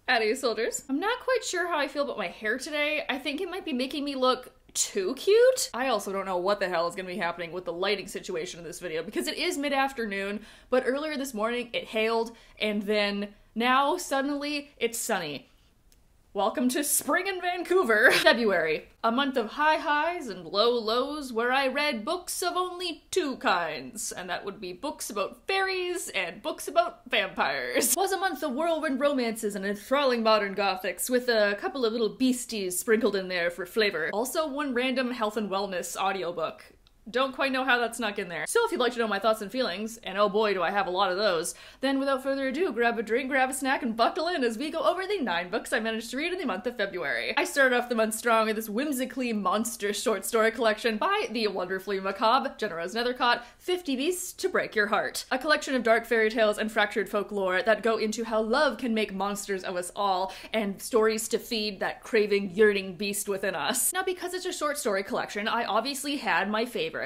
Howdy, soldiers. I'm not quite sure how I feel about my hair today. I think it might be making me look too cute. I also don't know what the hell is gonna be happening with the lighting situation in this video because it is mid-afternoon, but earlier this morning it hailed and then now suddenly it's sunny. Welcome to spring in Vancouver. February, a month of high highs and low lows where I read books of only two kinds, and that would be books about fairies and books about vampires. Was a month of whirlwind romances and enthralling modern gothics with a couple of little beasties sprinkled in there for flavor. Also one random health and wellness audiobook. Don't quite know how that snuck in there. So if you'd like to know my thoughts and feelings, and oh boy do I have a lot of those, then without further ado, grab a drink, grab a snack, and buckle in as we go over the 9 books I managed to read in the month of February. I started off the month strong with this whimsically monstrous short story collection by the wonderfully macabre Jenna Rose Nethercott, 50 Beasts to Break Your Heart. A collection of dark fairy tales and fractured folklore that go into how love can make monsters of us all, and stories to feed that craving, yearning beast within us. Now because it's a short story collection, I obviously had my favorites.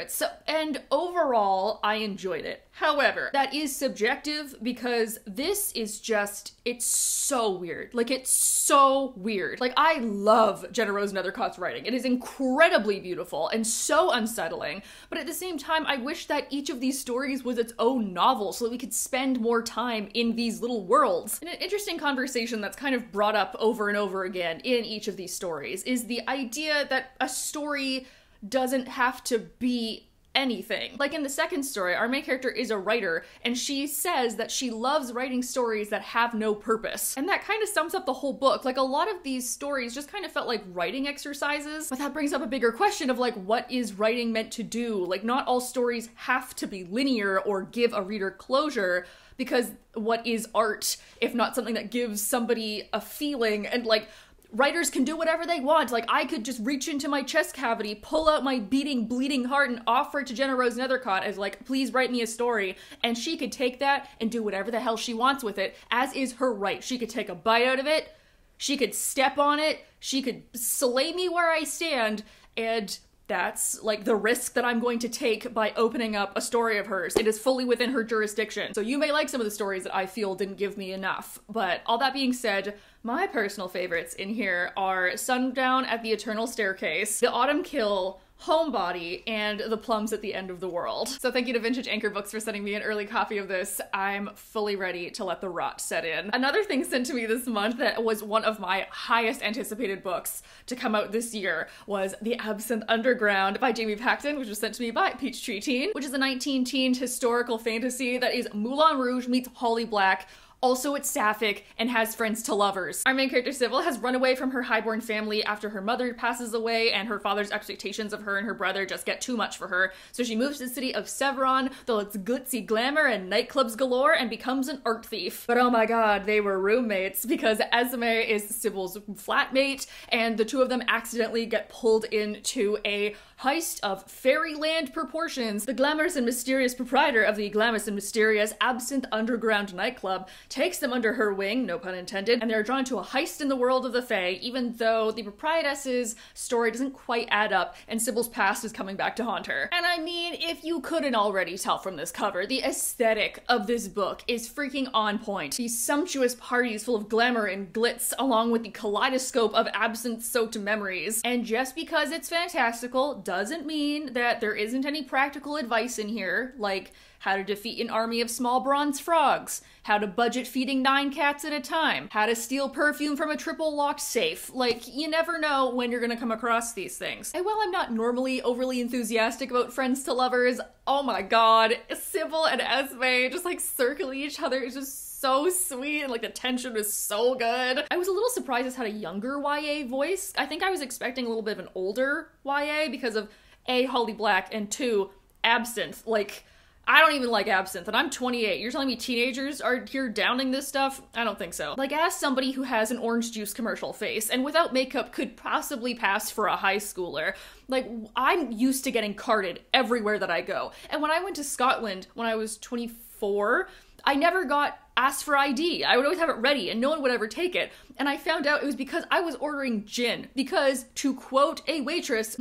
And overall, I enjoyed it. However, that is subjective because this is just, it's so weird. Like, it's so weird. Like, I love Jenna Rose Nethercott's writing. It is incredibly beautiful and so unsettling, but at the same time, I wish that each of these stories was its own novel so that we could spend more time in these little worlds. And an interesting conversation that's kind of brought up over and over again in each of these stories is the idea that a story doesn't have to be anything. Like in the second story, our main character is a writer, and she says that she loves writing stories that have no purpose. And that kind of sums up the whole book. Like a lot of these stories just kind of felt like writing exercises, but that brings up a bigger question of like, what is writing meant to do? Like not all stories have to be linear or give a reader closure, because what is art if not something that gives somebody a feeling? And like, writers can do whatever they want. Like, I could just reach into my chest cavity, pull out my beating, bleeding heart, and offer it to Jenna Rose Nethercott as like, please write me a story. And she could take that and do whatever the hell she wants with it, as is her right. She could take a bite out of it, she could step on it, she could slay me where I stand, and that's like the risk that I'm going to take by opening up a story of hers. It is fully within her jurisdiction. So you may like some of the stories that I feel didn't give me enough. But all that being said, my personal favorites in here are Sundown at the Eternal Staircase, The Autumn Kill, Homebody, and The Plums at the End of the World. So thank you to Vintage Anchor Books for sending me an early copy of this. I'm fully ready to let the rot set in. Another thing sent to me this month that was one of my highest anticipated books to come out this year was The Absinthe Underground by Jamie Paxton, which was sent to me by Peachtree Teen, which is a 19-teen historical fantasy that is Moulin Rouge meets Holly Black. Also, it's sapphic and has friends to lovers. Our main character, Sybil, has run away from her highborn family after her mother passes away and her father's expectations of her and her brother just get too much for her. So she moves to the city of Sevron, though it's glitzy glamour and nightclubs galore, and becomes an art thief. But oh my god, they were roommates because Esme is Sybil's flatmate, and the two of them accidentally get pulled into a heist of fairyland proportions. The glamorous and mysterious proprietor of the glamorous and mysterious Absinthe Underground nightclub takes them under her wing, no pun intended, and they're drawn to a heist in the world of the Fae, even though the proprietress's story doesn't quite add up and Sybil's past is coming back to haunt her. And I mean, if you couldn't already tell from this cover, the aesthetic of this book is freaking on point. These sumptuous parties full of glamour and glitz, along with the kaleidoscope of absinthe-soaked memories. And just because it's fantastical doesn't mean that there isn't any practical advice in here, like how to defeat an army of small bronze frogs, how to budget feeding 9 cats at a time, how to steal perfume from a triple locked safe. Like, you never know when you're gonna come across these things. And while I'm not normally overly enthusiastic about friends to lovers, oh my god, Sybil and Esme just like circle each other is just so sweet, and like the tension was so good. I was a little surprised this had a younger YA voice. I think I was expecting a little bit of an older YA because of A, Holly Black, and 2, Absinthe. Like, I don't even like absinthe, and I'm 28. You're telling me teenagers are here downing this stuff? I don't think so. Like, as somebody who has an orange juice commercial face and without makeup could possibly pass for a high schooler, like, I'm used to getting carded everywhere that I go. And when I went to Scotland when I was 24, I never got asked for ID. I would always have it ready and no one would ever take it. And I found out it was because I was ordering gin. Because, to quote a waitress,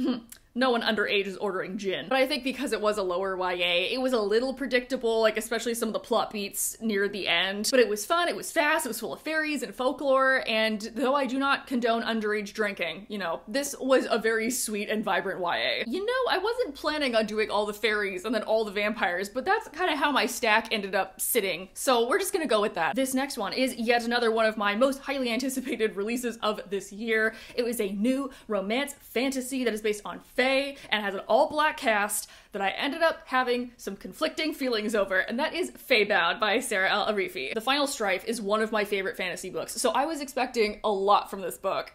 no one underage is ordering gin. But I think because it was a lower YA, it was a little predictable, like especially some of the plot beats near the end. But it was fun, it was fast, it was full of fairies and folklore, and though I do not condone underage drinking, you know, this was a very sweet and vibrant YA. You know, I wasn't planning on doing all the fairies and then all the vampires, but that's kind of how my stack ended up sitting. So we're just gonna go with that. This next one is yet another one of my most highly anticipated releases of this year. It was a new romance fantasy that is based on Fae and has an all-black cast that I ended up having some conflicting feelings over, and that is Fae Bound by Sarah L. Arifi. The Final Strife is one of my favorite fantasy books, so I was expecting a lot from this book.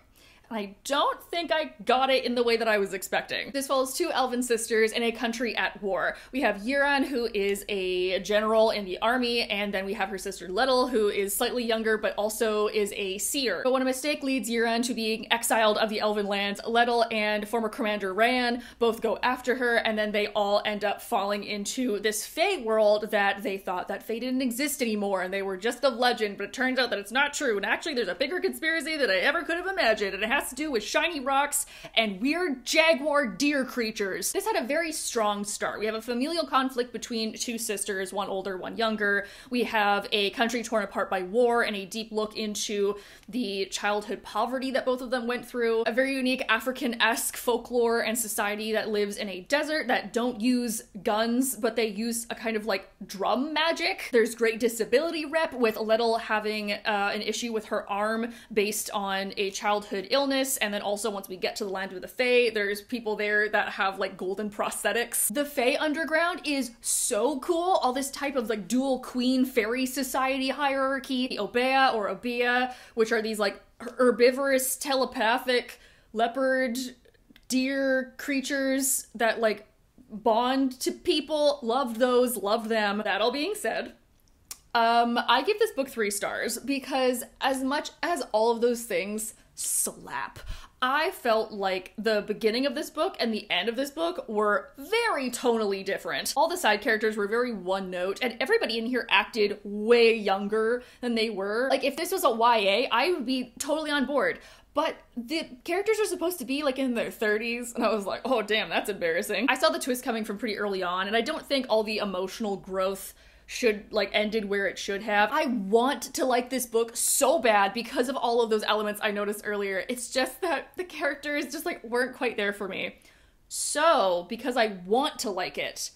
I don't think I got it in the way that I was expecting. This follows two elven sisters in a country at war. We have Yiran, who is a general in the army, and then we have her sister Lettel, who is slightly younger but also is a seer. But when a mistake leads Yiran to being exiled of the elven lands, Lettel and former commander Ran both go after her, and then they all end up falling into this Fae world that they thought that Fae didn't exist anymore, and they were just a legend, but it turns out that it's not true, and actually there's a bigger conspiracy than I ever could have imagined, and it has to do with shiny rocks and weird jaguar deer creatures. This had a very strong start. We have a familial conflict between two sisters, one older, one younger. We have a country torn apart by war and a deep look into the childhood poverty that both of them went through. A very unique African-esque folklore and society that lives in a desert that don't use guns, but they use a kind of like drum magic. There's great disability rep with Lettel having an issue with her arm based on a childhood illness. And then also once we get to the land of the Fae, there's people there that have like golden prosthetics. The Fae underground is so cool. All this type of like dual queen fairy society hierarchy, the Obea or Obea, which are these like herbivorous telepathic leopard deer creatures that like bond to people. Loved those, loved them. That all being said, I give this book 3 stars because as much as all of those things slap, I felt like the beginning of this book and the end of this book were very tonally different. All the side characters were very one note, and everybody in here acted way younger than they were. Like, if this was a YA, I would be totally on board. But the characters are supposed to be like in their 30s, and I was like, oh damn, that's embarrassing. I saw the twist coming from pretty early on, and I don't think all the emotional growth should like ended where it should have. I want to like this book so bad because of all of those elements I noticed earlier. It's just that the characters just like weren't quite there for me. So because I want to like it,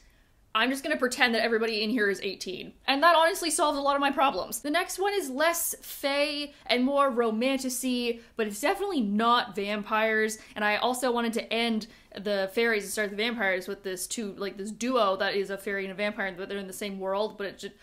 I'm just gonna pretend that everybody in here is 18. And that honestly solves a lot of my problems. The next one is less Fae and more romantasy, but it's definitely not vampires. And I also wanted to end the fairies and start the vampires with this this duo that is a fairy and a vampire, but they're in the same world, but it just,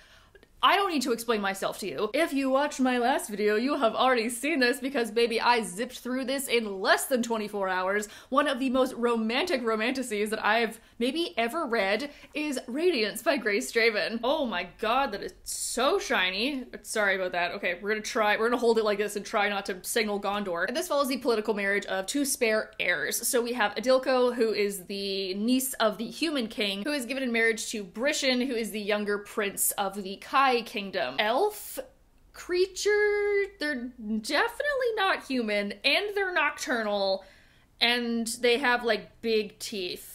I don't need to explain myself to you. If you watched my last video, you have already seen this because baby, I zipped through this in less than 24 hours. One of the most romantic romantasies that I've maybe ever read is Radiance by Grace Draven. Oh my god, that is so shiny. Sorry about that. Okay, we're gonna hold it like this and try not to signal Gondor. And this follows the political marriage of two spare heirs. So we have Adilko, who is the niece of the human king, who is given in marriage to Brishan, who is the younger prince of the Kai kingdom. Elf creature, they're definitely not human, and they're nocturnal, and they have like big teeth.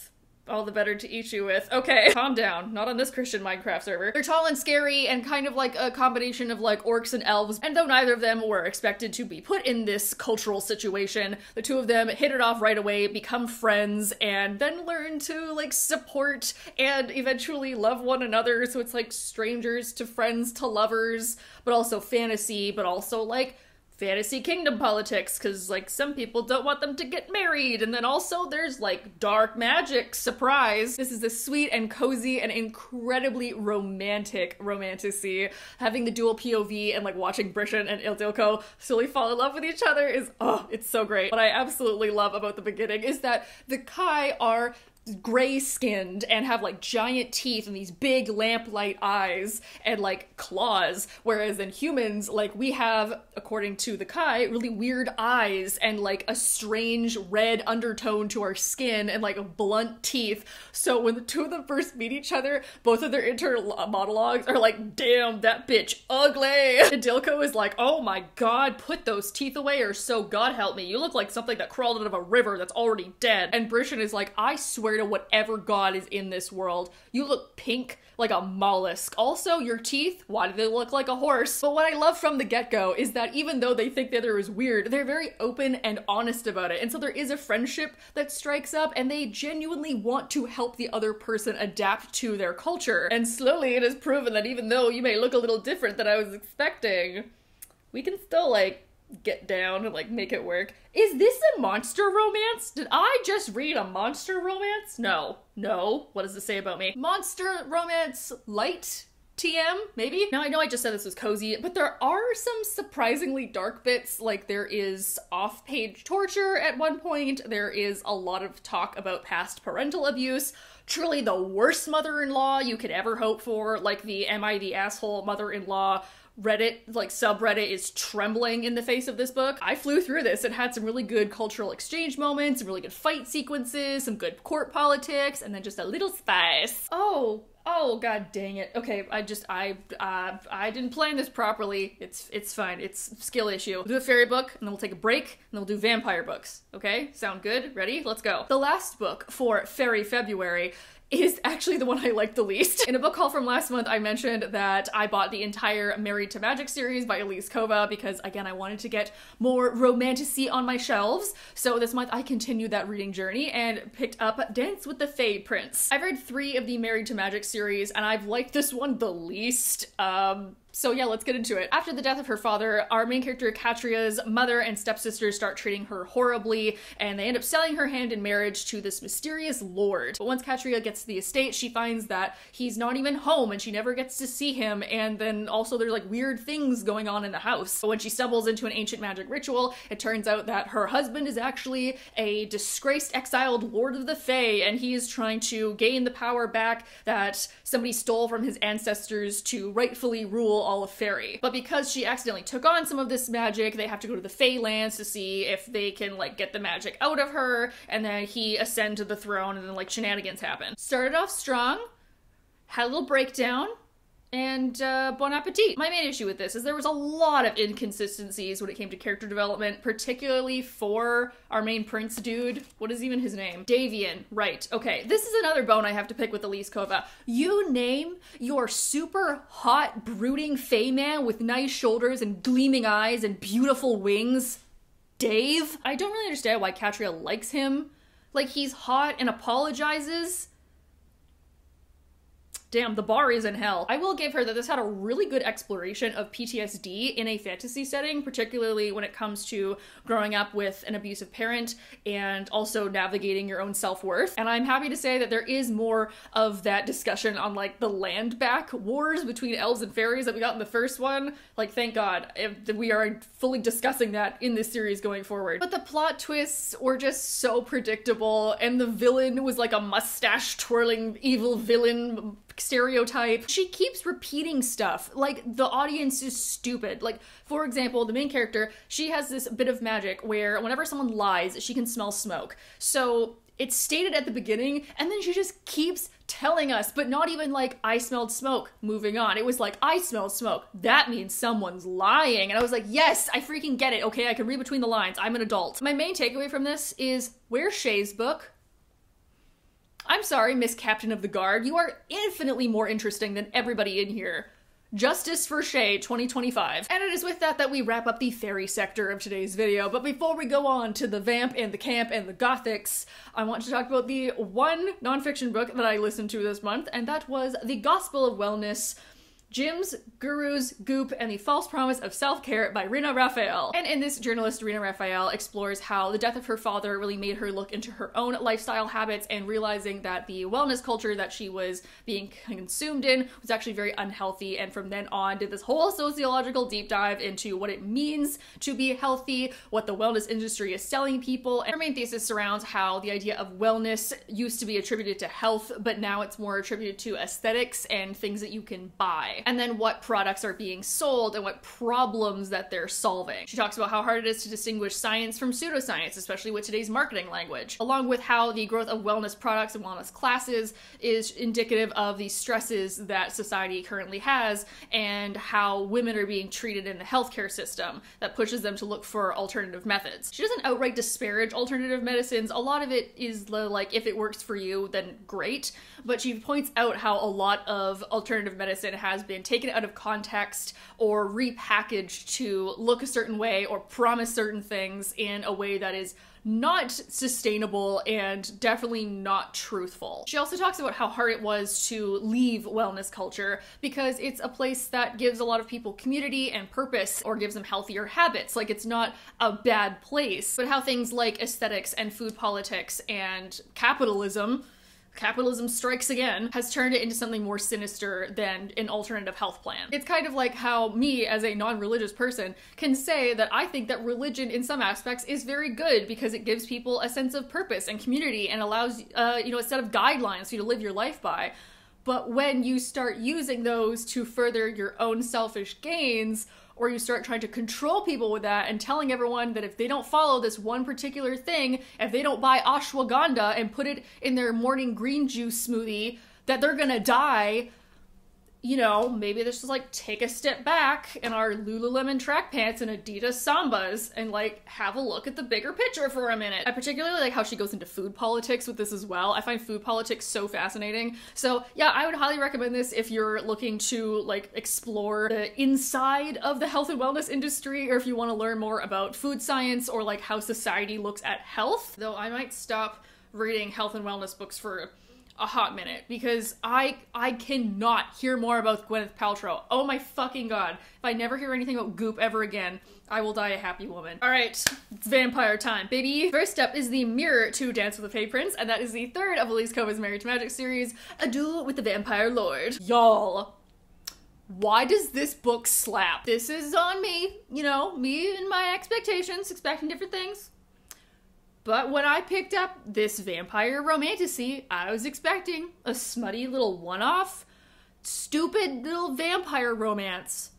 All the better to eat you with. Okay, calm down. Not on this Christian Minecraft server. They're tall and scary and kind of like a combination of like orcs and elves, and though neither of them were expected to be put in this cultural situation, the two of them hit it off right away, become friends, and then learn to like support and eventually love one another. So it's like strangers to friends to lovers, but also fantasy, but also like fantasy kingdom politics, because like some people don't want them to get married, and then also there's like dark magic, surprise. This is a sweet and cozy and incredibly romantic romantasy. Having the dual POV and like watching Brishan and Ildilko slowly fall in love with each other is, oh, it's so great. What I absolutely love about the beginning is that the Kai are gray skinned and have like giant teeth and these big lamplight eyes and like claws, whereas in humans, like, we have, according to the Kai, really weird eyes and like a strange red undertone to our skin and like blunt teeth. So when the two of them first meet each other, both of their internal monologues are like, damn, that bitch ugly. And Dilko is like, oh my god, put those teeth away or so God help me, you look like something that crawled out of a river that's already dead. And Brishan is like, I swear to whatever god is in this world, you look pink like a mollusk. Also, your teeth, why do they look like a horse? But what I love from the get-go is that even though they think the other is weird, they're very open and honest about it. And so there is a friendship that strikes up, and they genuinely want to help the other person adapt to their culture. And slowly it is proven that even though you may look a little different than I was expecting, we can still, like, get down and, like, make it work. Is this a monster romance? Did I just read a monster romance? No. What does it say about me? Monster romance light? TM, maybe? Now, I know I just said this was cozy, but there are some surprisingly dark bits. Like, there is off-page torture at one point. There is a lot of talk about past parental abuse. Truly the worst mother-in-law you could ever hope for. Like, the am I the asshole mother-in-law Reddit, like, subreddit is trembling in the face of this book. I flew through this. It had some really good cultural exchange moments, some really good fight sequences, some good court politics, and then just a little spice. Oh, god dang it. Okay, I didn't plan this properly. It's fine. It's a skill issue. We'll do a fairy book, and then we'll take a break, and then we'll do vampire books. Okay? Sound good? Ready? Let's go. The last book for Fairy February is actually the one I like the least. In a book haul from last month, I mentioned that I bought the entire Married to Magic series by Elise Kova because, again, I wanted to get more romantasy on my shelves. So this month I continued that reading journey and picked up Dance with the Fae Prince. I've read 3 of the Married to Magic series, and I've liked this one the least. So yeah, let's get into it. After the death of her father, our main character Katria's mother and stepsisters start treating her horribly, and they end up selling her hand in marriage to this mysterious lord. But once Katria gets to the estate, she finds that he's not even home and she never gets to see him, and then also there's like weird things going on in the house. But when she stumbles into an ancient magic ritual, it turns out that her husband is actually a disgraced exiled lord of the Fae, and he is trying to gain the power back that somebody stole from his ancestors to rightfully rule all of Fairy. But because she accidentally took on some of this magic, they have to go to the Fae lands to see if they can, like, get the magic out of her, and then he ascend to the throne, and then, like, shenanigans happen. Started off strong, had a little breakdown, and bon appetit. My main issue with this is there was a lot of inconsistencies when it came to character development, particularly for our main prince dude. What is even his name? Davian, right. Okay, this is another bone I have to pick with Elise Kova. You name your super hot, brooding fae man with nice shoulders and gleaming eyes and beautiful wings Dave? I don't really understand why Katria likes him. Like, he's hot and apologizes. Damn, the bar is in hell. I will give her that this had a really good exploration of PTSD in a fantasy setting, particularly when it comes to growing up with an abusive parent and also navigating your own self-worth. And I'm happy to say that there is more of that discussion on, like, the land back wars between elves and fairies that we got in the first one. Like, thank God, we are fully discussing that in this series going forward. But the plot twists were just so predictable, and the villain was like a mustache-twirling evil villain stereotype. She keeps repeating stuff. Like, the audience is stupid. Like, for example, the main character, she has this bit of magic where whenever someone lies, she can smell smoke. So it's stated at the beginning, and then she just keeps telling us, but not even like, I smelled smoke, moving on. It was like, I smelled smoke. That means someone's lying. And I was like, yes, I freaking get it. Okay, I can read between the lines. I'm an adult. My main takeaway from this is, where's Shay's book? I'm sorry, Miss Captain of the Guard, you are infinitely more interesting than everybody in here. Justice for Shay 2025. And it is with that that we wrap up the fairy sector of today's video. But before we go on to the vamp and the camp and the gothics, I want to talk about the one nonfiction book that I listened to this month, and that was The Gospel of Wellness Gyms, Gurus, Goop, and the False Promise of Self-Care by Rina Raphael. And in this, journalist Rina Raphael explores how the death of her father really made her look into her own lifestyle habits and realizing that the wellness culture that she was being consumed in was actually very unhealthy, and from then on did this whole sociological deep dive into what it means to be healthy, what the wellness industry is selling people, and her main thesis surrounds how the idea of wellness used to be attributed to health, but now it's more attributed to aesthetics and things that you can buy. And then what products are being sold and what problems that they're solving. She talks about how hard it is to distinguish science from pseudoscience, especially with today's marketing language, along with how the growth of wellness products and wellness classes is indicative of the stresses that society currently has and how women are being treated in the healthcare system that pushes them to look for alternative methods. She doesn't outright disparage alternative medicines. A lot of it is like, if it works for you, then great. But she points out how a lot of alternative medicine has been taken out of context or repackaged to look a certain way or promise certain things in a way that is not sustainable and definitely not truthful. She also talks about how hard it was to leave wellness culture because it's a place that gives a lot of people community and purpose or gives them healthier habits. Like, it's not a bad place, but how things like aesthetics and food politics and capitalism strikes again, has turned it into something more sinister than an alternative health plan. It's kind of like how me, as a non-religious person, can say that I think that religion in some aspects is very good because it gives people a sense of purpose and community and allows, a set of guidelines for you to live your life by. But when you start using those to further your own selfish gains, or you start trying to control people with that and telling everyone that if they don't follow this one particular thing, if they don't buy ashwagandha and put it in their morning green juice smoothie, that they're gonna die, maybe let's just take a step back in our Lululemon track pants and Adidas Sambas and have a look at the bigger picture for a minute. I particularly like how she goes into food politics with this as well. I find food politics so fascinating. So yeah, I would highly recommend this if you're looking to explore the inside of the health and wellness industry, or if you want to learn more about food science or how society looks at health. Though I might stop reading health and wellness books for a hot minute because I cannot hear more about Gwyneth Paltrow. Oh my fucking god. If I never hear anything about Goop ever again, I will die a happy woman. Alright, it's vampire time, baby. First up is the Mirror to Dance with the Fae Prince, and that is the third of Elise Kova's Married to Magic series, A Duel with the Vampire Lord. Y'all, why does this book slap? This is on me, me and my expectations, expecting different things. But when I picked up this vampire romantasy, I was expecting a smutty little one-off, stupid little vampire romance.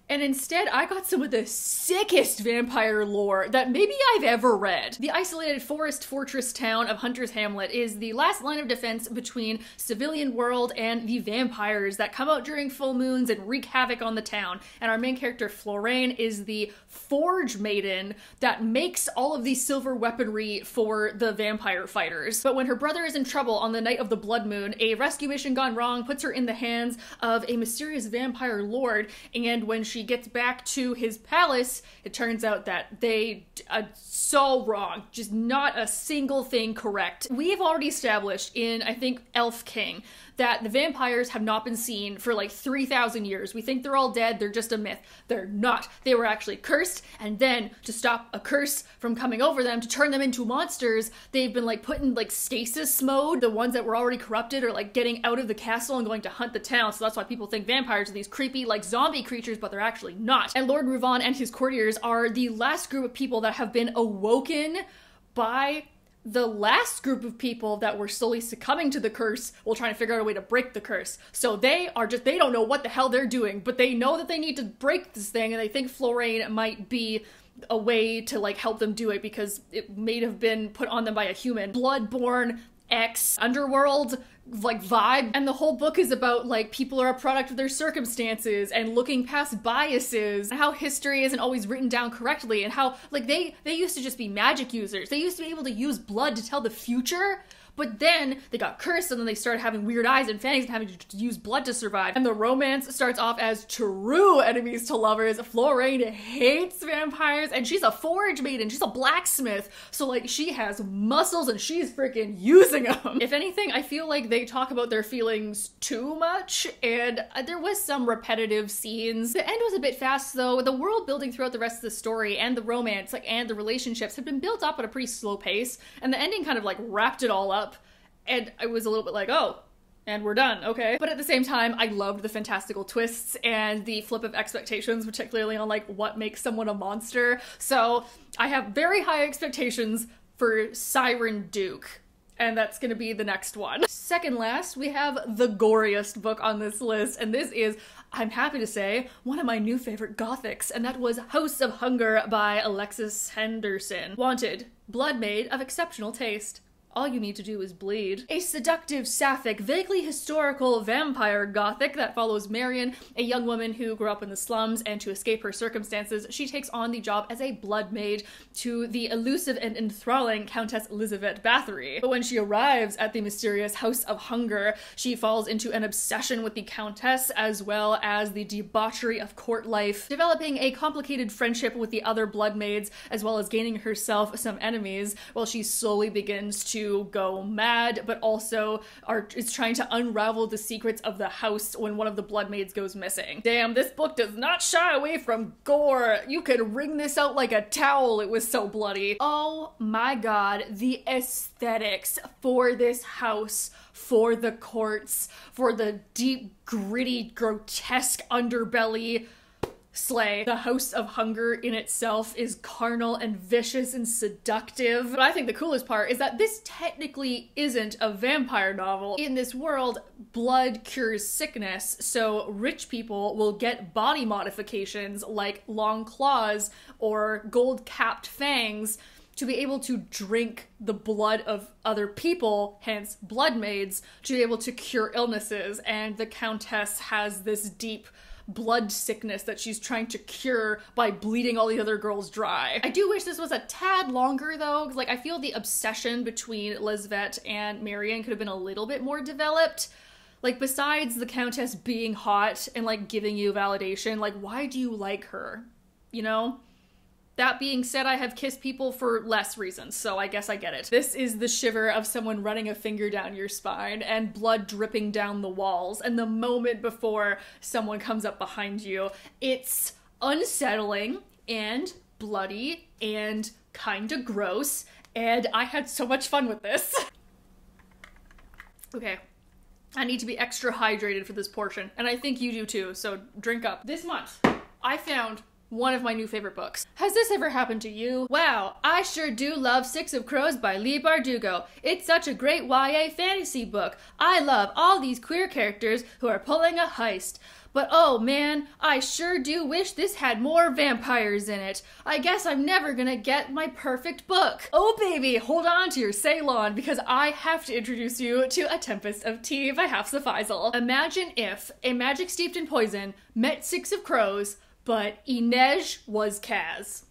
And instead, I got some of the sickest vampire lore that maybe I've ever read. The isolated forest fortress town of Hunter's Hamlet is the last line of defense between civilian world and the vampires that come out during full moons and wreak havoc on the town. And our main character, Florane, is the forge maiden that makes all of the silver weaponry for the vampire fighters. But when her brother is in trouble on the night of the blood moon, a rescue mission gone wrong puts her in the hands of a mysterious vampire lord, and when she gets back to his palace, it turns out that they are so wrong. Just not a single thing correct. We have already established in, I think, Elf King, that the vampires have not been seen for 3,000 years. We think they're all dead, they're just a myth. They're not. They were actually cursed, and then to stop a curse from coming over them, to turn them into monsters, they've been put in stasis mode. The ones that were already corrupted are getting out of the castle and going to hunt the town, so that's why people think vampires are these creepy zombie creatures, but they're actually not. And Lord Rouvan and his courtiers are the last group of people that have been awoken by the last group of people that were slowly succumbing to the curse while trying to figure out a way to break the curse. So they don't know what the hell they're doing, but they know that they need to break this thing, and they think Florane might be a way to help them do it because it may have been put on them by a human. Bloodborne X underworld vibe, and the whole book is about people are a product of their circumstances and looking past biases, and how history isn't always written down correctly, and how they used to just be magic users. They used to be able to use blood to tell the future, But then they got cursed and then they started having weird eyes and fangs and having to use blood to survive. And the romance starts off as true enemies to lovers. Florine hates vampires and she's a forge maiden. She's a blacksmith. So like she has muscles and she's freaking using them. If anything, I feel like they talk about their feelings too much and there was some repetitive scenes. The end was a bit fast though. The world building throughout the rest of the story and the romance and the relationships had been built up at a pretty slow pace, and the ending kind of like wrapped it all up, and I was a little bit like, oh, and we're done, okay? But at the same time, I loved the fantastical twists and the flip of expectations, particularly on like what makes someone a monster. So I have very high expectations for Siren Duke, and that's gonna be the next one. Second last, we have the goriest book on this list, and this is, I'm happy to say, one of my new favorite gothics, and that was House of Hunger by Alexis Henderson. Wanted, blood maid of exceptional taste. All you need to do is bleed. A seductive, sapphic, vaguely historical vampire gothic that follows Marion, a young woman who grew up in the slums, and to escape her circumstances, she takes on the job as a blood maid to the elusive and enthralling Countess Elizabeth Bathory. But when she arrives at the mysterious House of Hunger, she falls into an obsession with the Countess as well as the debauchery of court life, developing a complicated friendship with the other blood maids as well as gaining herself some enemies while she slowly begins to go mad, but also is trying to unravel the secrets of the house when one of the blood maids goes missing. Damn, this book does not shy away from gore. You could wring this out like a towel, it was so bloody. Oh my god, the aesthetics for this house, for the courts, for the deep, gritty, grotesque underbelly. Slay. The House of Hunger in itself is carnal and vicious and seductive. But I think the coolest part is that this technically isn't a vampire novel. In this world, blood cures sickness, so rich people will get body modifications like long claws or gold-capped fangs to be able to drink the blood of other people, hence blood maids, to be able to cure illnesses. And the Countess has this deep blood sickness that she's trying to cure by bleeding all the other girls dry. I do wish this was a tad longer though, because like I feel the obsession between Elizabeth and Marion could have been a little bit more developed. Like besides the Countess being hot and like giving you validation, like why do you like her? You know? That being said, I have kissed people for less reasons, so I guess I get it. This is the shiver of someone running a finger down your spine and blood dripping down the walls, and the moment before someone comes up behind you, it's unsettling and bloody and kinda gross, and I had so much fun with this. Okay, I need to be extra hydrated for this portion, and I think you do too, so drink up. This month, I found one of my new favorite books. Has this ever happened to you? Wow, I sure do love Six of Crows by Leigh Bardugo. It's such a great YA fantasy book. I love all these queer characters who are pulling a heist. But oh man, I sure do wish this had more vampires in it. I guess I'm never gonna get my perfect book. Oh baby, hold on to your Ceylon because I have to introduce you to A Tempest of Tea by Hafsa Faisal. Imagine if a magic steeped in poison met Six of Crows, but Inej was Kaz.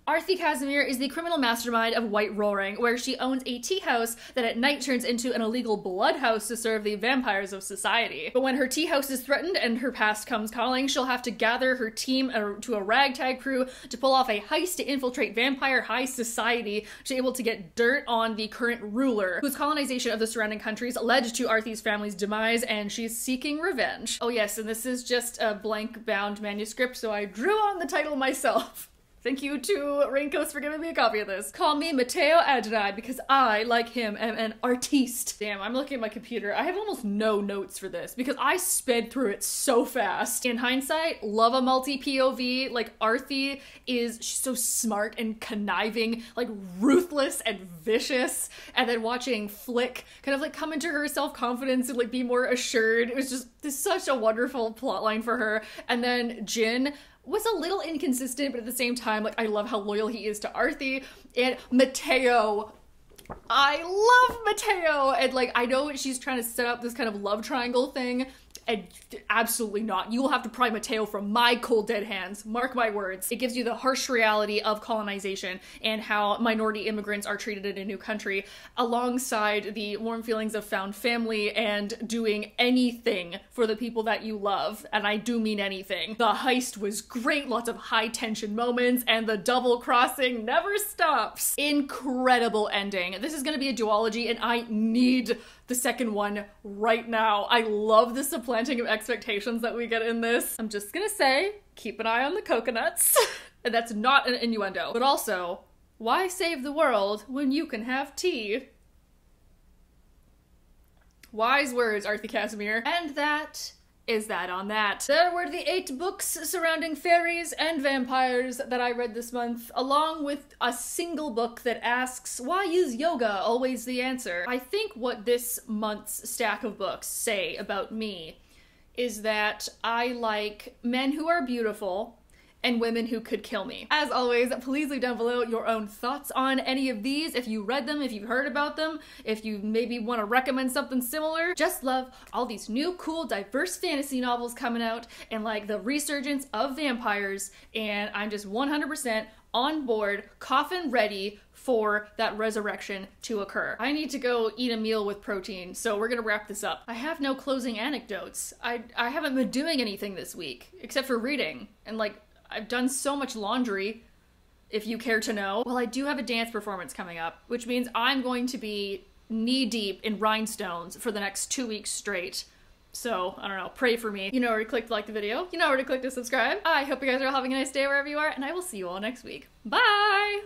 Arthi Casimir is the criminal mastermind of White Roaring, where she owns a tea house that at night turns into an illegal blood house to serve the vampires of society. But when her tea house is threatened and her past comes calling, she'll have to gather her team to a ragtag crew to pull off a heist to infiltrate vampire high society to be able to get dirt on the current ruler, whose colonization of the surrounding countries led to Arthi's family's demise, and she's seeking revenge. Oh yes, and this is just a blank bound manuscript, so I drew on the title myself. Thank you to Raincoast for giving me a copy of this. Call me Matteo Adonai because I, like him, am an artiste. Damn, I'm looking at my computer. I have almost no notes for this because I sped through it so fast. In hindsight, love a multi-POV. Like, Arthi she's so smart and conniving, like ruthless and vicious. And then watching Flick kind of like come into her self-confidence and like be more assured. It was just such a wonderful plotline for her. And then Jin was a little inconsistent, but at the same time, like, I love how loyal he is to Arthi. And Matteo, I love Matteo! And like, I know she's trying to set up this kind of love triangle thing And absolutely not. You will have to pry Mateo from my cold dead hands. Mark my words. It gives you the harsh reality of colonization and how minority immigrants are treated in a new country, alongside the warm feelings of found family and doing anything for the people that you love. And I do mean anything. The heist was great, lots of high tension moments, and the double crossing never stops. Incredible ending. This is gonna be a duology, and I need the second one right now. I love the supplanting of expectations that we get in this. I'm just gonna say, keep an eye on the coconuts. And that's not an innuendo. But also, why save the world when you can have tea? Wise words, Arthur Casimir. And that is that on that. There were the 8 books surrounding fairies and vampires that I read this month, along with a single book that asks, why is yoga always the answer? I think what this month's stack of books say about me is that I like men who are beautiful and women who could kill me. As always, please leave down below your own thoughts on any of these, if you read them, if you've heard about them, if you maybe want to recommend something similar. Just love all these new, cool, diverse fantasy novels coming out, and like the resurgence of vampires, and I'm just 100% on board, coffin ready for that resurrection to occur. I need to go eat a meal with protein, so we're gonna wrap this up. I have no closing anecdotes. I haven't been doing anything this week, except for reading, and like, I've done so much laundry, if you care to know. Well, I do have a dance performance coming up, which means I'm going to be knee-deep in rhinestones for the next 2 weeks straight. So, I don't know, pray for me. You know where to click to like the video. You know where to click to subscribe. I hope you guys are all having a nice day wherever you are, and I will see you all next week. Bye!